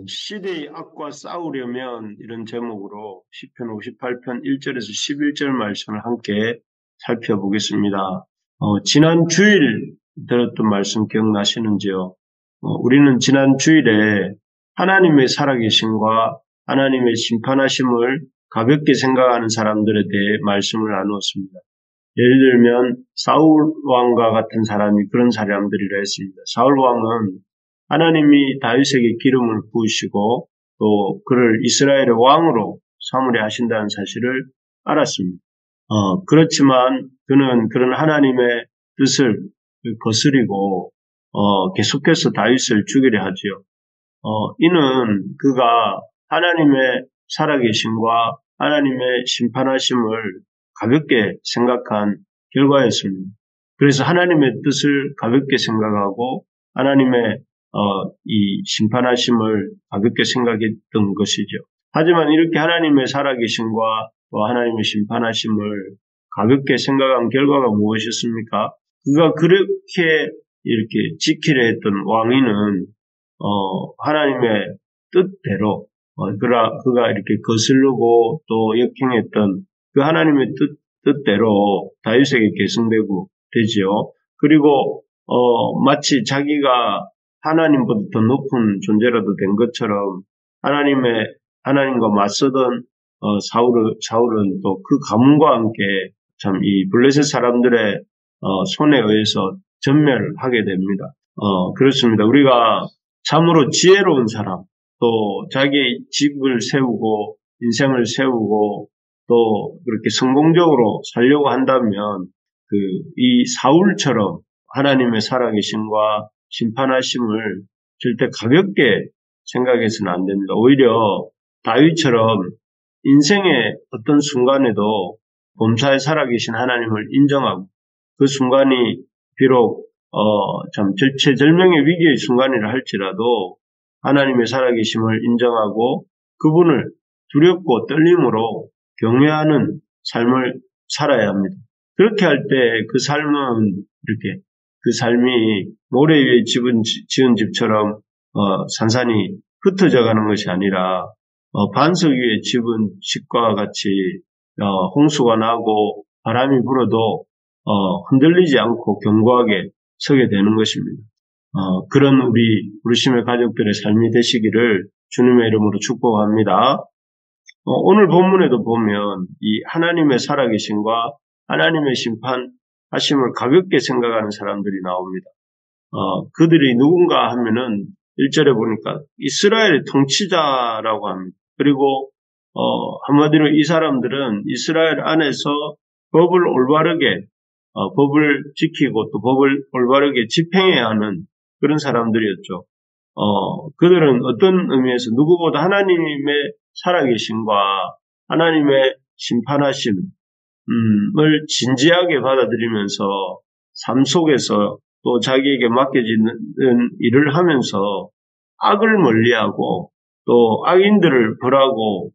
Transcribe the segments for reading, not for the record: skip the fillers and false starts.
시대의 악과 싸우려면 이런 제목으로 시편 58편 1절에서 11절 말씀을 함께 살펴보겠습니다. 지난 주일 들었던 말씀 기억나시는지요? 우리는 지난 주일에 하나님의 살아계심과 하나님의 심판하심을 가볍게 생각하는 사람들에 대해 말씀을 나누었습니다. 예를 들면 사울 왕과 같은 사람이 그런 사람들이라 했습니다. 사울 왕은 하나님이 다윗에게 기름을 부으시고 또 그를 이스라엘의 왕으로 삼으려 하신다는 사실을 알았습니다. 그렇지만 그는 그런 하나님의 뜻을 거스리고 계속해서 다윗을 죽이려 하지요. 이는 그가 하나님의 살아계심과 하나님의 심판하심을 가볍게 생각한 결과였습니다. 그래서 하나님의 뜻을 가볍게 생각하고 하나님의 이 심판하심을 가볍게 생각했던 것이죠. 하지만 이렇게 하나님의 살아계심과 또 하나님의 심판하심을 가볍게 생각한 결과가 무엇이었습니까? 그가 그렇게 이렇게 지키려 했던 왕위는 하나님의 뜻대로 그가 이렇게 거스르고 또 역행했던 그 하나님의 뜻대로 다윗에게 계승되고 되지요. 그리고 마치 자기가 하나님보다 더 높은 존재라도 된 것처럼 하나님과 맞서던 사울은 또 그 가문과 함께 참 이 블레셋 사람들의 손에 의해서 전멸하게 됩니다. 그렇습니다. 우리가 참으로 지혜로운 사람, 또 자기의 집을 세우고 인생을 세우고 또 그렇게 성공적으로 살려고 한다면 이 사울처럼 하나님의 살아계심과 심판하심을 절대 가볍게 생각해서는 안 됩니다. 오히려 다윗처럼 인생의 어떤 순간에도 범사에 살아계신 하나님을 인정하고 그 순간이 비록 참 절체절명의 위기의 순간이라 할지라도 하나님의 살아계심을 인정하고 그분을 두렵고 떨림으로 경외하는 삶을 살아야 합니다. 그렇게 할 때 그 삶은 이렇게 그 삶이 모래 위에 지은 집처럼 산산이 흩어져 가는 것이 아니라 반석 위에 지은 집과 같이 홍수가 나고 바람이 불어도 흔들리지 않고 견고하게 서게 되는 것입니다. 그런 우리 부르심의 가족들의 삶이 되시기를 주님의 이름으로 축복합니다. 오늘 본문에도 보면 이 하나님의 살아계심과 하나님의 심판하심을 가볍게 생각하는 사람들이 나옵니다. 그들이 누군가 하면은 1절에 보니까 이스라엘의 통치자라고 합니다. 그리고 한마디로 이 사람들은 이스라엘 안에서 법을 올바르게 법을 지키고 또 법을 올바르게 집행해야 하는 그런 사람들이었죠. 그들은 어떤 의미에서 누구보다 하나님의 살아계심과 하나님의 심판하심을 진지하게 받아들이면서 삶 속에서 또 자기에게 맡겨지는 일을 하면서 악을 멀리하고 또 악인들을 벌하고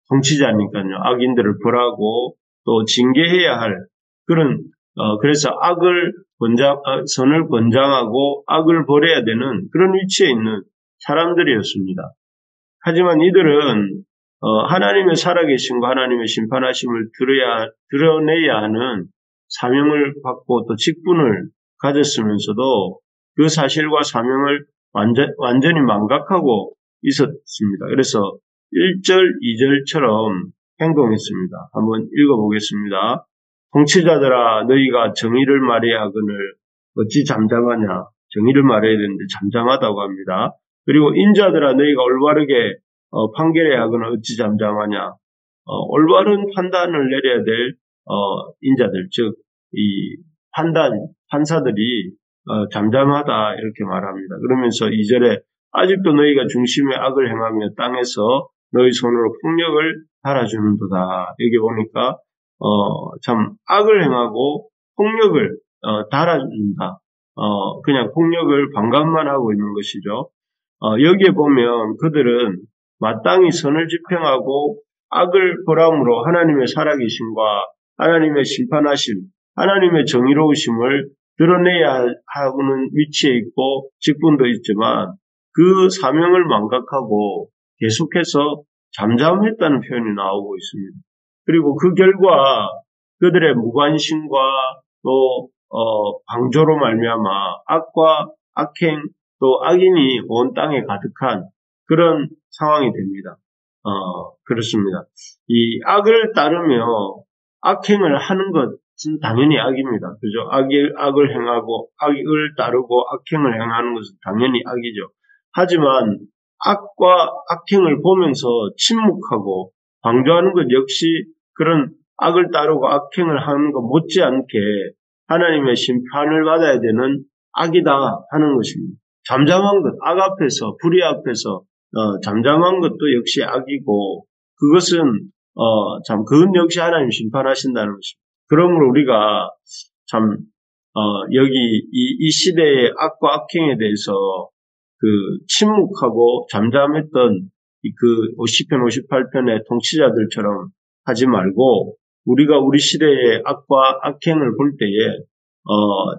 통치자니까요. 악인들을 벌하고 또 징계해야 할 그런 그래서 선을 권장하고 악을 벌해야 되는 그런 위치에 있는 사람들이었습니다. 하지만 이들은 하나님의 살아계심과 하나님의 심판하심을 드러내야 하는 사명을 받고 또 직분을 가졌으면서도 그 사실과 사명을 완전히 망각하고 있었습니다. 그래서 1절, 2절처럼 행동했습니다. 한번 읽어보겠습니다. 통치자들아 너희가 정의를 말해야 하거늘 어찌 잠잠하냐. 정의를 말해야 되는데 잠잠하다고 합니다. 그리고 인자들아 너희가 올바르게 판결해야 하거늘 어찌 잠잠하냐. 올바른 판단을 내려야 될 인자들, 즉 이 판사들이 잠잠하다 이렇게 말합니다. 그러면서 2절에 아직도 너희가 중심의 악을 행하며 땅에서 너희 손으로 폭력을 달아주는도다. 여기 보니까 참 악을 행하고 폭력을 달아준다. 그냥 폭력을 반감만 하고 있는 것이죠. 여기에 보면 그들은 마땅히 선을 집행하고 악을 벌함으로 하나님의 살아계심과 하나님의 심판하심, 하나님의 정의로우심을 드러내야 하는 위치에 있고 직분도 있지만 그 사명을 망각하고 계속해서 잠잠했다는 표현이 나오고 있습니다. 그리고 그 결과 그들의 무관심과 또 방조로 말미암아 악과 악행 또 악인이 온 땅에 가득한 그런 상황이 됩니다. 그렇습니다. 이 악을 따르며 악행을 하는 것은 당연히 악입니다. 그죠? 악을 행하고 악을 따르고 악행을 행하는 것은 당연히 악이죠. 하지만 악과 악행을 보면서 침묵하고 방조하는 것 역시 그런 악을 따르고 악행을 하는 것 못지않게 하나님의 심판을 받아야 되는 악이다 하는 것입니다. 잠잠한 것, 악 앞에서, 불의 앞에서 잠잠한 것도 역시 악이고 그것은 그건 역시 하나님 심판하신다는 것입니다. 그러므로 우리가 참 여기 이 시대의 악과 악행에 대해서 그 침묵하고 잠잠했던 그 시편 58편의 통치자들처럼 하지 말고 우리가 우리 시대의 악과 악행을 볼 때에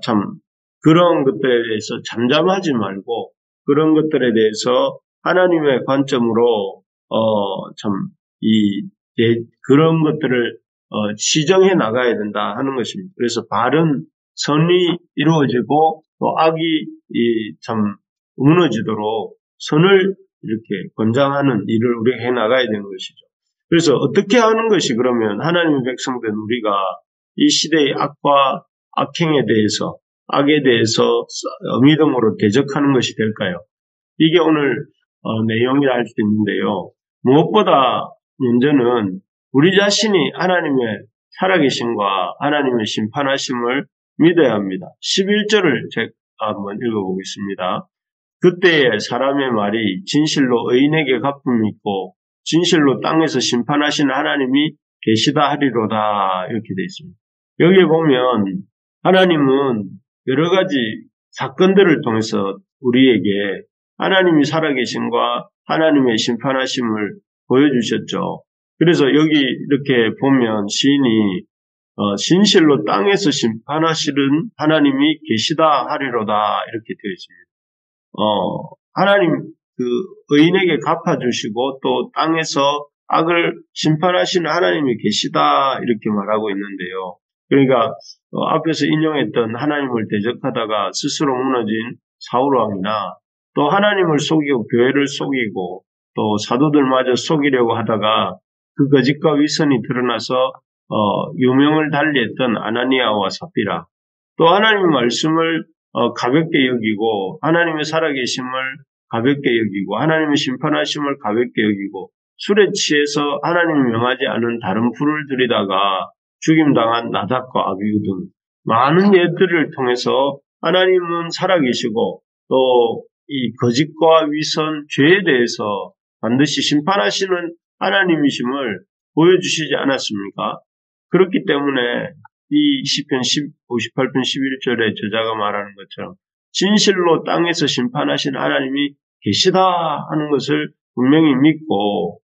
참 그런 것들에 대해서 잠잠하지 말고 그런 것들에 대해서 하나님의 관점으로 그런 것들을 시정해 나가야 된다 하는 것입니다. 그래서 바른 선이 이루어지고 또 악이 참 무너지도록 선을 이렇게 권장하는 일을 우리가 해 나가야 되는 것이죠. 그래서 어떻게 하는 것이 그러면 하나님의 백성된 우리가 이 시대의 악과 악행에 대해서 악에 대해서 믿음으로 대적하는 것이 될까요? 이게 오늘 내용이라 할 수 있는데요. 무엇보다 먼저는 우리 자신이 하나님의 살아계심과 하나님의 심판하심을 믿어야 합니다. 11절을 제가 한번 읽어보겠습니다. 그때에 사람의 말이 진실로 의인에게 갚음이 있고 진실로 땅에서 심판하시는 하나님이 계시다 하리로다 이렇게 되어 있습니다. 여기에 보면 하나님은 여러 가지 사건들을 통해서 우리에게 하나님이 살아계심과 하나님의 심판하심을 보여주셨죠. 그래서 여기 이렇게 보면 시인이 진실로 땅에서 심판하시는 하나님이 계시다 하리로다 이렇게 되어 있습니다. 하나님 그 의인에게 갚아주시고 또 땅에서 악을 심판하시는 하나님이 계시다 이렇게 말하고 있는데요. 그러니까 앞에서 인용했던 하나님을 대적하다가 스스로 무너진 사울왕이나 또 하나님을 속이고 교회를 속이고 또 사도들마저 속이려고 하다가 그 거짓과 위선이 드러나서 유명을 달리했던 아나니아와 삽비라 또 하나님의 말씀을 가볍게 여기고 하나님의 살아계심을 가볍게 여기고 하나님의 심판하심을 가볍게 여기고 술에 취해서 하나님이 명하지 않은 다른 불을 들이다가 죽임당한 나답과 아비후 등 많은 예들을 통해서 하나님은 살아계시고 또 이 거짓과 위선, 죄에 대해서 반드시 심판하시는 하나님이심을 보여주시지 않았습니까? 그렇기 때문에 이 시편 58편 11절에 저자가 말하는 것처럼 진실로 땅에서 심판하신 하나님이 계시다 하는 것을 분명히 믿고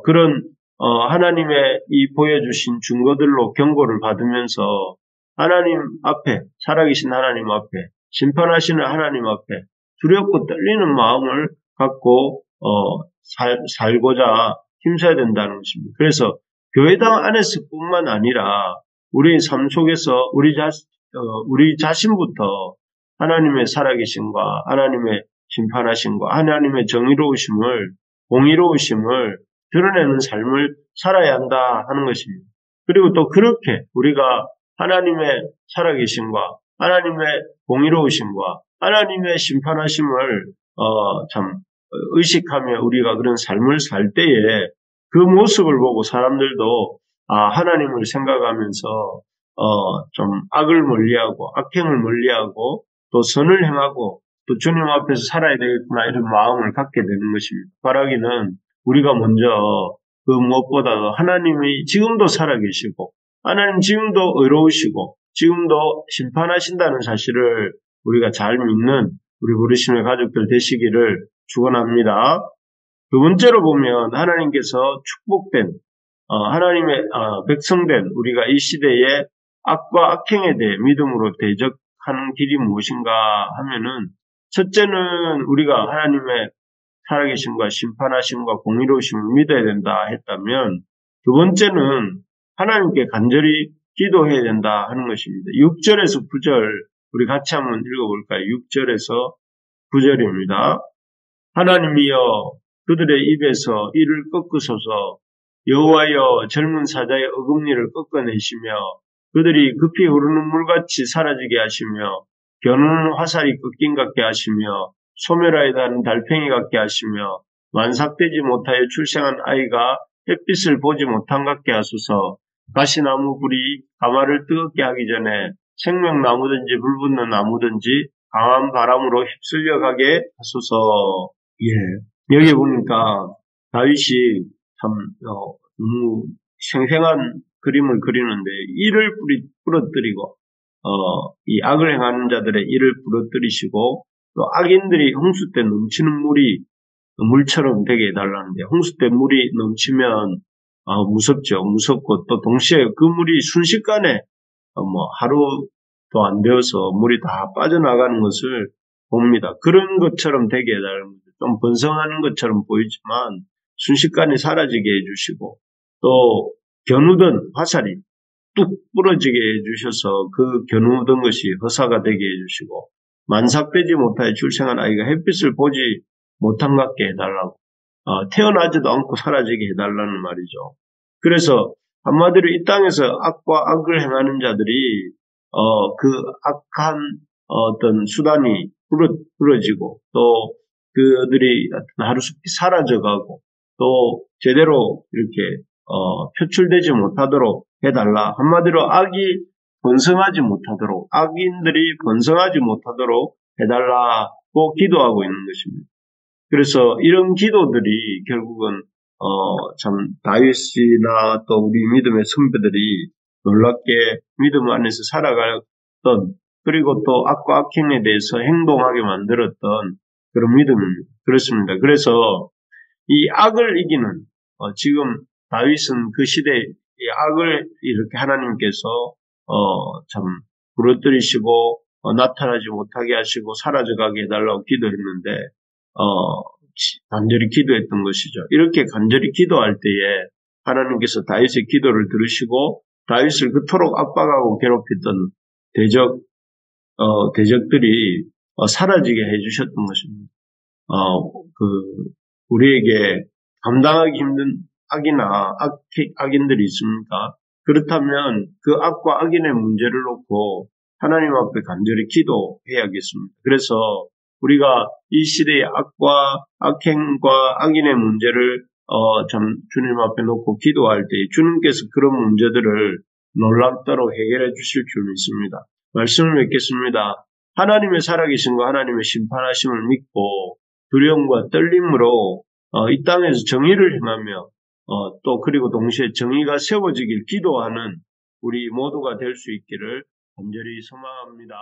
그런 하나님의 이 보여주신 증거들로 경고를 받으면서 하나님 앞에 살아계신 하나님 앞에 심판하시는 하나님 앞에 두렵고 떨리는 마음을 갖고 살고자 힘써야 된다는 것입니다. 그래서 교회당 안에서뿐만 아니라 우리 삶 속에서 우리 자신부터 하나님의 살아계심과 하나님의 심판하심과 하나님의 정의로우심을 공의로우심을 드러내는 삶을 살아야 한다 하는 것입니다. 그리고 또 그렇게 우리가 하나님의 살아계심과 하나님의 공의로우심과 하나님의 심판하심을 참 의식하며 우리가 그런 삶을 살 때에 그 모습을 보고 사람들도 하나님을 생각하면서 좀 악을 멀리하고 악행을 멀리하고 또 선을 행하고 또 주님 앞에서 살아야 되겠구나 이런 마음을 갖게 되는 것입니다. 바라기는 우리가 먼저 그 무엇보다도 하나님이 지금도 살아계시고 하나님 지금도 의로우시고 지금도 심판하신다는 사실을 우리가 잘 믿는 우리 부르심의 가족들 되시기를 축원합니다. 두 번째로 보면 하나님께서 축복된 하나님의 백성된 우리가 이 시대의 악과 악행에 대해 믿음으로 대적하는 길이 무엇인가 하면은 첫째는 우리가 하나님의 살아계심과 심판하심과 공의로우심을 믿어야 된다 했다면, 두 번째는 하나님께 간절히 기도해야 된다 하는 것입니다. 6절에서 9절 우리 같이 한번 읽어볼까요? 6절에서 9절입니다. 하나님이여 그들의 입에서 이를 꺾으소서. 여호와여 젊은 사자의 어금니를 꺾어내시며 그들이 급히 흐르는 물같이 사라지게 하시며 겨누는 화살이 꺾인 같게 하시며 소멸하여 닿는 달팽이 같게 하시며 완삭되지 못하여 출생한 아이가 햇빛을 보지 못한 같게 하소서. 가시나무 불이 가마를 뜨겁게 하기 전에 생명나무든지 불붙는 나무든지 강한 바람으로 휩쓸려 가게 하소서. 예. 여기 보니까 다윗이 참 너무 생생한 그림을 그리는데, 이를 부러뜨리고 이 악을 행하는 자들의 이를 부러뜨리시고, 또 악인들이 홍수 때 넘치는 물처럼 되게 해달라는데, 홍수 때 물이 넘치면 무섭죠. 무섭고 또 동시에 그 물이 순식간에 하루도 안 되어서 물이 다 빠져나가는 것을 봅니다. 그런 것처럼 되게 해달라는 거죠. 좀 번성하는 것처럼 보이지만 순식간에 사라지게 해주시고, 또 겨누던 화살이 뚝 부러지게 해주셔서 그 겨누던 것이 허사가 되게 해주시고, 만삭되지 못하여 출생한 아이가 햇빛을 보지 못한 것 같게 해달라고, 태어나지도 않고 사라지게 해달라는 말이죠. 그래서 한마디로 이 땅에서 악과 악을 행하는 자들이 그 악한 어떤 수단이 부러지고, 또 그들이 하루속히 사라져가고, 또 제대로 이렇게 표출되지 못하도록 해달라. 한마디로 악이 번성하지 못하도록, 악인들이 번성하지 못하도록 해달라고 기도하고 있는 것입니다. 그래서 이런 기도들이 결국은 참 다윗이나 또 우리 믿음의 선배들이 놀랍게 믿음 안에서 살아갔던, 그리고 또 악과 악행에 대해서 행동하게 만들었던 그런 믿음입니다. 그렇습니다. 그래서 이 악을 이기는, 지금 다윗은 그 시대에 이 악을 이렇게 하나님께서 참 부러뜨리시고 나타나지 못하게 하시고 사라져가게 해달라고 기도했는데, 간절히 기도했던 것이죠. 이렇게 간절히 기도할 때에 하나님께서 다윗의 기도를 들으시고 다윗을 그토록 압박하고 괴롭혔던 대적들이 사라지게 해주셨던 것입니다. 우리에게 감당하기 힘든 악이나 악인들이 있습니까? 그렇다면 그 악과 악인의 문제를 놓고 하나님 앞에 간절히 기도해야겠습니다. 그래서 우리가 이 시대의 악과 악행과 악인의 문제를 참 주님 앞에 놓고 기도할 때 주님께서 그런 문제들을 놀랍도록 해결해 주실 줄 믿습니다. 말씀을 맺겠습니다. 하나님의 살아계심과 하나님의 심판하심을 믿고 두려움과 떨림으로 이 땅에서 정의를 행하며 또 그리고 동시에 정의가 세워지길 기도하는 우리 모두가 될 수 있기를 간절히 소망합니다.